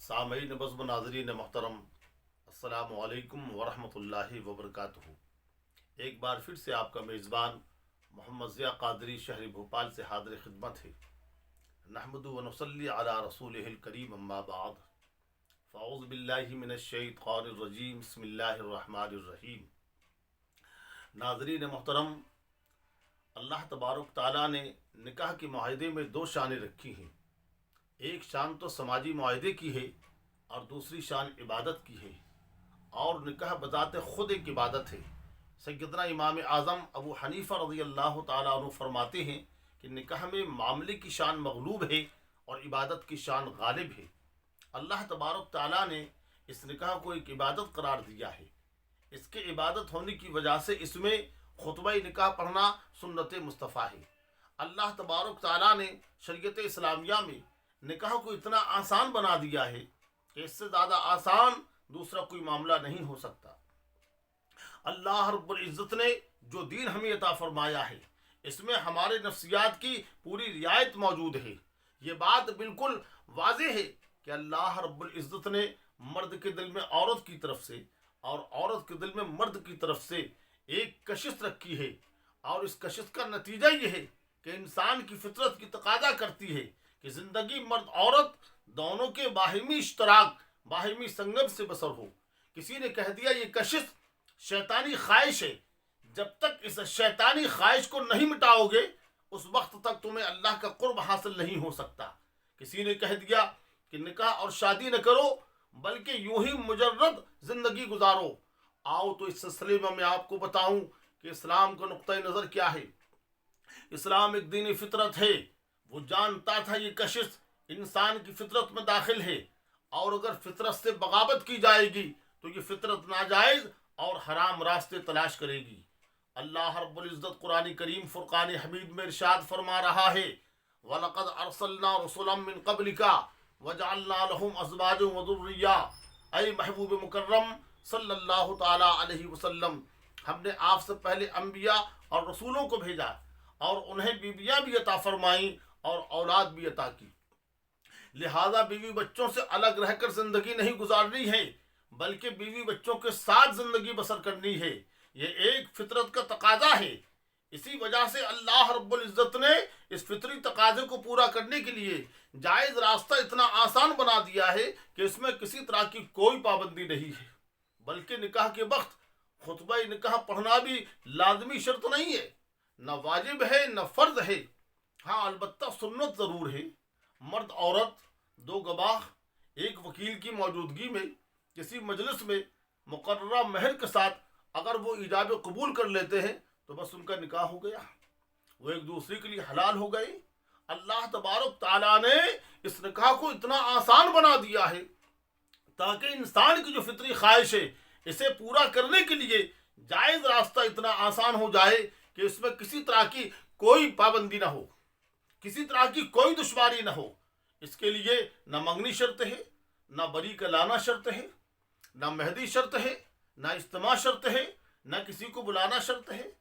सामीन बज़्म नाज़रीन मोहतरम, अस्सलामु अलैकुम वरहमतुल्लाहि वबरकातुहू। एक बार फिर से आपका मेज़बान मोहम्मद ज़िया क़ादरी शहरी भोपाल से हाज़िर खिदमत है। नहमदु व नुसल्ली अला रसूलिहिल करीम, अम्मा बाद, फ़अऊज़ु बिल्लाहि मिनश शैतानिर रजीम, बिस्मिल्लाहिर रहमानिर रहीम। नाज़रीन मोहतरम, अल्लाह तबारक तआला ने निकाह के माहिदे में दो शानें रखी हैं। एक शान तो समाजी माहिदे की है और दूसरी शान इबादत की है, और निकाह बज़ात ख़ुद एक इबादत है। सैयदना इमाम आज़म अबू हनीफ़ा रज़ियल्लाहु ताला अन्हु फरमाते हैं कि निकाह में मामले की शान मग़लूब है और इबादत की शान गालिब है। अल्लाह तबारक तआला ने इस निकाह को एक इबादत करार दिया है। इसके इबादत होने की वजह से इसमें खुतबा निकाह पढ़ना सुन्नत मुस्तफ़ा है। अल्लाह तबारक तआला ने शरीयत इस्लामिया में निकाह को इतना आसान बना दिया है कि इससे ज़्यादा आसान दूसरा कोई मामला नहीं हो सकता। अल्लाह रब्बुल इज़्ज़त ने जो दीन हमें अता फरमाया है, इसमें हमारे नफ्सियात की पूरी रियायत मौजूद है। ये बात बिल्कुल वाज़ेह है कि अल्लाह रब्बुल इज़्ज़त ने मर्द के दिल में औरत की तरफ से और औरत के दिल में मर्द की तरफ से एक कशिश रखी है, और इस कशिश का नतीजा ये है कि इंसान की फितरत की तकाजा करती है कि ज़िंदगी मर्द औरत दोनों के बाहिमी इश्तराक, बाहिमी संगम से बसर हो। किसी ने कह दिया ये कशिश शैतानी ख्वाहिश है। जब तक इस शैतानी ख्वाहिश को नहीं मिटाओगे, उस वक्त तक तुम्हें अल्लाह का कुर्ब हासिल नहीं हो सकता। किसी ने कह दिया कि निकाह और शादी न करो, बल्कि यूं ही मुजर्रद ज़िंदगी गुजारो। आओ तो इस सिलसिले में मैं आपको बताऊं कि इस्लाम का नुक्ता नज़र क्या है। इस्लाम एक दीन फितरत है। वो जानता था ये कशिश इंसान की फितरत में दाखिल है, और अगर फितरत से बगावत की जाएगी तो ये फितरत नाजायज़ और हराम रास्ते तलाश करेगी। अल्लाह रब्बुल इज़्ज़त कुरान करीम फुरक़ान हमीद में इरशाद फरमा रहा है, वलक़द अरसलना रसूलन मिन क़ब्लिका वजअलना लहुम अज़वाजन व ज़ुर्रिय्या। ऐ महबूब मुकर्रम सल्लल्लाहु ताला अलैहि वसल्लम, हमने आपसे पहले अंबिया और रसूलों को भेजा और उन्हें बीवियाँ भी अता फरमाई और औलाद भी अता की। लिहाजा बीवी बच्चों से अलग रहकर ज़िंदगी नहीं गुजारनी है, बल्कि बीवी बच्चों के साथ ज़िंदगी बसर करनी है। ये एक फितरत का तकाजा है। इसी वजह से अल्लाह रब्बुल इज़्ज़त ने इस फितरी तकाजे को पूरा करने के लिए जायज़ रास्ता इतना आसान बना दिया है कि इसमें किसी तरह की कोई पाबंदी नहीं है। बल्कि निकाह के वक्त खुतबा निकाह पढ़ना भी लाजमी शर्त नहीं है, न वाजिब है न फ़र्ज है। हाँ, अलबत्ता सुन्नत ज़रूर है। मर्द औरत, दो गवाह, एक वकील की मौजूदगी में किसी मजलिस में मुकर्ररा महर के साथ अगर वो इजाब कबूल कर लेते हैं तो बस उनका निकाह हो गया, वो एक दूसरे के लिए हलाल हो गए। अल्लाह तबारक ताला ने इस निकाह को इतना आसान बना दिया है ताकि इंसान की जो फितरी ख्वाहिश है, इसे पूरा करने के लिए जायज़ रास्ता इतना आसान हो जाए कि इसमें किसी तरह की कोई पाबंदी ना हो, किसी तरह की कोई दुश्वारी ना हो। इसके लिए न मंगनी शर्त है, न बरी का लाना शर्त है, न मेहदी शर्त है, न इज्तिमा शर्त है, न किसी को बुलाना शर्त है।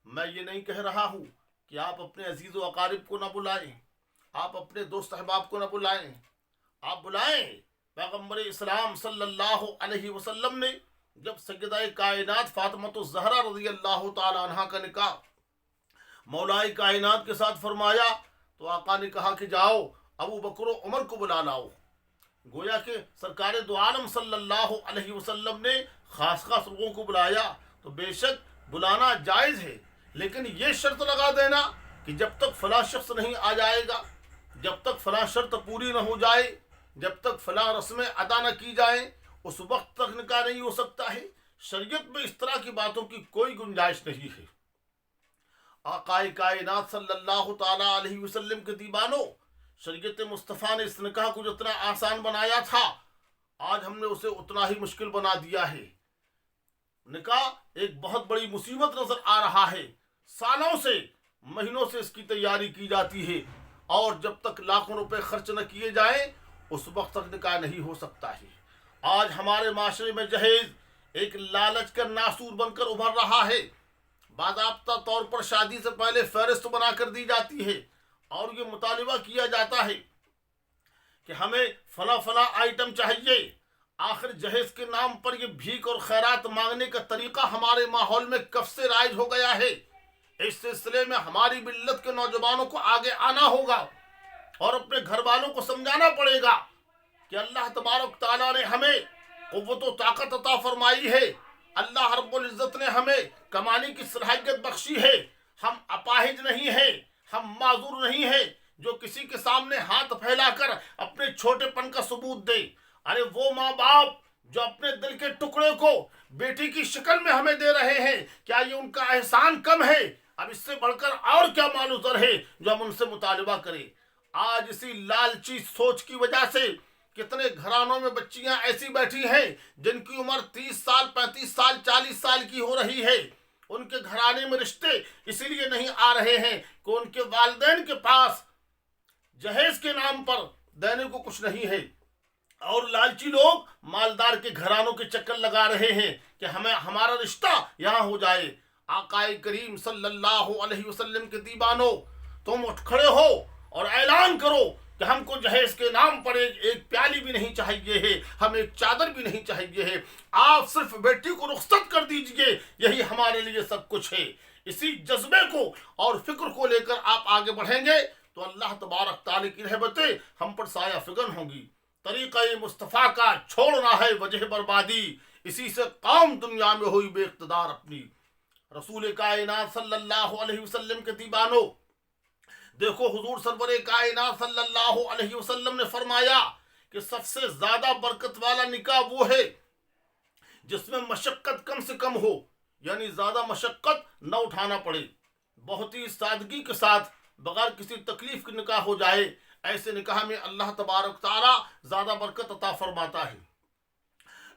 मैं ये नहीं कह रहा हूँ कि आप अपने अजीज़ व अकारिब को न बुलाएं, आप अपने दोस्त अहबाब को न बुलाएं। आप बुलाएं। पैगम्बर इस्लाम सल्लल्लाहु अलैहि वसल्लम ने जब सय्यदा कायनात फातिमा ज़हरा रज़ियल्लाहु ताला अन्हा का निकाह मौलाए कायनात के साथ फरमाया तो आका ने कहा कि जाओ अबू बकर व उमर को बुला लाओ। गोया के सरकार दो आलम सल्लल्लाहु अलैहि वसल्लम ने खास खास लोगों को बुलाया, तो बेशक बुलाना जायज़ है, लेकिन ये शर्त लगा देना कि जब तक फला शख्स नहीं आ जाएगा, जब तक फला शर्त पूरी न हो जाए, जब तक फला रस्में अदा न की जाए, उस वक्त तक निकाह नहीं हो सकता है। शरीयत में इस तरह की बातों की कोई गुंजाइश नहीं है। आकाए कायनात सल्लल्लाहु ताला अलैहि वसल्लम के दीवानों, शरीयत मुस्तफ़ा ने इस निकाह को जितना आसान बनाया था, आज हमने उसे उतना ही मुश्किल बना दिया है। निकाह एक बहुत बड़ी मुसीबत नजर आ रहा है। सालों से, महीनों से इसकी तैयारी की जाती है, और जब तक लाखों रुपए खर्च न किए जाए उस वक्त तक निकाह नहीं हो सकता है। आज हमारे माशरे में जहेज एक लालच का नासूर बनकर उभर रहा है। बाज़ाब्ता तौर पर शादी से पहले फहरिस्त बना कर दी जाती है और ये मुतालिबा किया जाता है کہ ہمیں فلاں فلاں آئٹم چاہیے، آخر جہیز کے نام پر یہ بھیک اور خیرات مانگنے کا طریقہ ہمارے ماحول میں کب سے رائج ہو گیا ہے۔ اس سلسلے میں ہماری ملت کے نوجوانوں کو آگے آنا ہوگا اور اپنے گھر والوں کو سمجھانا پڑے گا کہ اللہ تبارک تعالیٰ نے ہمیں قوت و طاقت عطا فرمائی ہے، اللہ رب العزت نے ہمیں کمانے کی صلاحیت بخشی ہے، ہم اپاہج نہیں ہیں، ہم معذور نہیں ہیں جو کسی کے سامنے ہاتھ پھیلا کر اپنے چھوٹے پن کا ثبوت دے۔ ارے وہ ماں باپ جو اپنے دل کے ٹکڑے کو بیٹی کی شکل میں ہمیں دے رہے ہیں، کیا یہ ان کا احسان کم ہے؟ اب اس سے بڑھ کر اور کیا معلوم ہے جو ہم ان سے مطالبہ کریں۔ آج اسی لالچی سوچ کی وجہ سے کتنے گھرانوں میں بچیاں ایسی بیٹھی ہیں جن کی عمر 30 سال 35 سال 40 سال کی ہو رہی ہے، ان کے گھرانے میں رشتے اسی لیے نہیں آ رہے ہیں کہ ان کے والدین کے پاس جہیز کے نام پر دینے کو کچھ نہیں ہے، اور لالچی لوگ مالدار کے گھرانوں کے چکر لگا رہے ہیں کہ ہمارا رشتہ یہاں ہو جائے۔ آقا کریم صلی اللہ علیہ وسلم کے دیوانوں، تم اٹھ کھڑے ہو اور اعلان کرو کہ ہم کو جہیز کے نام پر ایک پیالی بھی نہیں چاہیے ہے، ہم ایک چادر بھی نہیں چاہیے ہے، آپ صرف بیٹی کو رخصت کر دیجئے، یہی ہمارے لیے سب کچھ ہے۔ اسی جذبے کو اور فکر کو لے کر آپ آگے بڑھیں گے تو اللہ تبارک تعالیٰ کی رحمتیں ہم پر سایہ فگن ہوں گی۔ طریقہ مصطفیٰ کا چھوڑنا ہے وجہ بربادی، اسی سے قوم دنیا میں ہوئی بے اقتدار اپنی۔ رسول کائنات صلی اللہ علیہ وسلم کے دیوانوں، دیکھو حضور سرور کائنات صلی اللہ علیہ وسلم نے فرمایا کہ سب سے زیادہ برکت والا نکاح وہ ہے جس میں مشقت کم سے کم ہو، یعنی زیادہ مشقت نہ اٹھانا پڑے، بہت ہی سادگی کے ساتھ بغیر کسی تکلیف کے نکاح ہو جائے۔ ایسے نکاح میں اللہ تبارک تعالیٰ زیادہ برکت عطا فرماتا ہے۔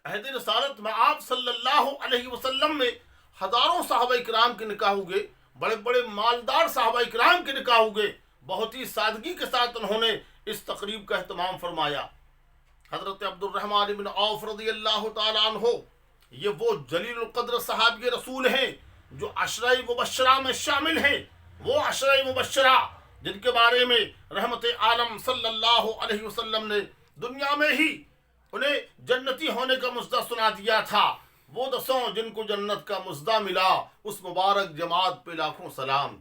عہد رسالت میں آپ صلی اللہ علیہ وسلم میں ہزاروں صحابہ کرام کے نکاح ہوئے، بڑے بڑے مالدار صحابہ کرام کے نکاح ہوئے، بہت ہی سادگی کے ساتھ انہوں نے اس تقریب کا اہتمام فرمایا۔ حضرت عبد الرحمن بن عوف رضی اللہ تعالیٰ عنہ، یہ وہ جلیل القدر صحابی رسول ہیں جو عشرہ مبشرہ میں شامل ہیں، وہ عشرہ مبشرہ جن کے بارے میں رحمت عالم صلی اللہ علیہ وسلم نے دنیا میں ہی انہیں جنتی ہونے کا مژدہ سنا دیا تھا۔ وہ 10 جن کو جنت کا مژدہ ملا، اس مبارک جماعت پہ لاکھوں سلام۔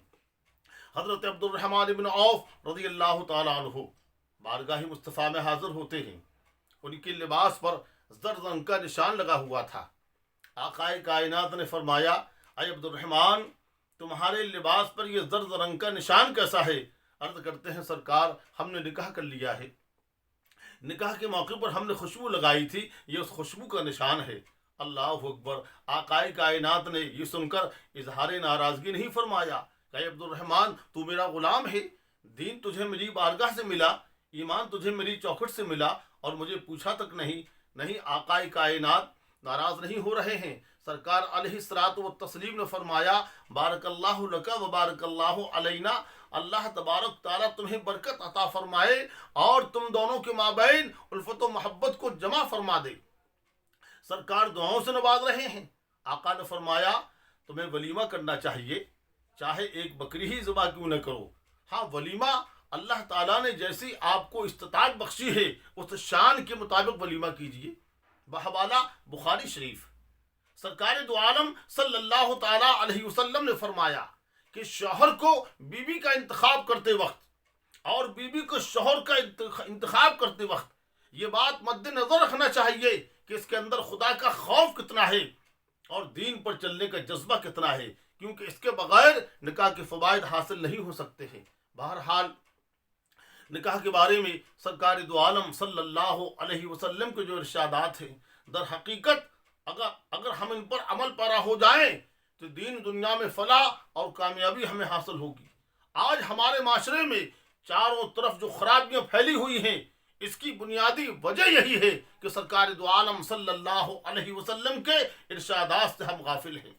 حضرت عبد الرحمن بن عوف رضی اللہ تعالیٰ عنہ بارگاہ مصطفیٰ میں حاضر ہوتے ہیں، ان کے لباس پر زرد رنگ کا نشان لگا ہوا تھا۔ آقا کائنات نے فرمایا، اے عبد الرحمن، تمہارے لباس پر یہ زرد رنگ کا نشان کیسا ہے؟ عرض کرتے ہیں، سرکار ہم نے نکاح کر لیا ہے، نکاح کے موقع پر ہم نے خوشبو لگائی تھی، یہ اس خوشبو کا نشان ہے۔ اللہ اکبر! آقا کائنات نے یہ سن کر اظہار ناراضگی نہیں فرمایا کہ اے عبد الرحمن، تو میرا غلام ہے، دین تجھے میری بارگاہ سے ملا، ایمان تجھے میری چوکھٹ سے ملا، اور مجھے پوچھا تک نہیں۔ نہیں، آقا کائنات ناراض نہیں ہو رہے ہیں۔ سرکار علیہ الصلوۃ والتسلیم نے فرمایا، بارک اللہ لک و بارک اللہ علینا، اللہ تبارک تعالیٰ تمہیں برکت عطا فرمائے اور تم دونوں کے مابین الفت و محبت کو جمع فرما دے۔ سرکار دعاؤں سے نواز رہے ہیں۔ آقا نے فرمایا، تمہیں ولیمہ کرنا چاہیے، چاہے ایک بکری ہی ذبح کیوں نہ کرو۔ ہاں، ولیمہ اللہ تعالیٰ نے جیسی آپ کو استطاعت بخشی ہے اس شان کے مطابق ولیمہ کیجیے۔ بحوالہ بخاری شریف، سرکار دو عالم صلی اللہ تعالیٰ علیہ وسلم نے فرمایا کہ شوہر کو بیوی کا انتخاب کرتے وقت اور بیوی کو شوہر کا انتخاب کرتے وقت یہ بات مد نظر رکھنا چاہیے کہ اس کے اندر خدا کا خوف کتنا ہے اور دین پر چلنے کا جذبہ کتنا ہے، کیونکہ اس کے بغیر نکاح کے فوائد حاصل نہیں ہو سکتے ہیں۔ بہرحال نکاح کے بارے میں سرکار دو عالم صلی اللہ علیہ وسلم کے جو ارشادات ہیں، در حقیقت اگر ہم ان پر عمل پیرا ہو جائیں تو دین دنیا میں فلاح اور کامیابی ہمیں حاصل ہوگی۔ آج ہمارے معاشرے میں چاروں طرف جو خرابیاں پھیلی ہوئی ہیں، اس کی بنیادی وجہ یہی ہے کہ سرکار دو عالم صلی اللہ علیہ وسلم کے ارشادات سے ہم غافل ہیں۔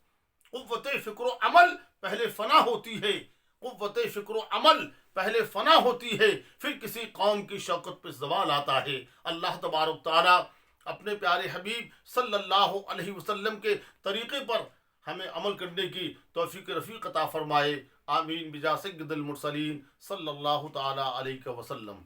قوت فکر و عمل پہلے فنا ہوتی ہے، قوت فکر و عمل پہلے فنا ہوتی ہے، پھر کسی قوم کی شوکت پہ زوال آتا ہے۔ اللہ تبارک تعالیٰ اپنے پیارے حبیب صلی اللہ علیہ وسلم کے طریقے پر ہمیں عمل کرنے کی توفیق رفیق عطا فرمائے۔ آمین بجا سید المرسلین صلی اللہ تعالیٰ علیہ وسلم۔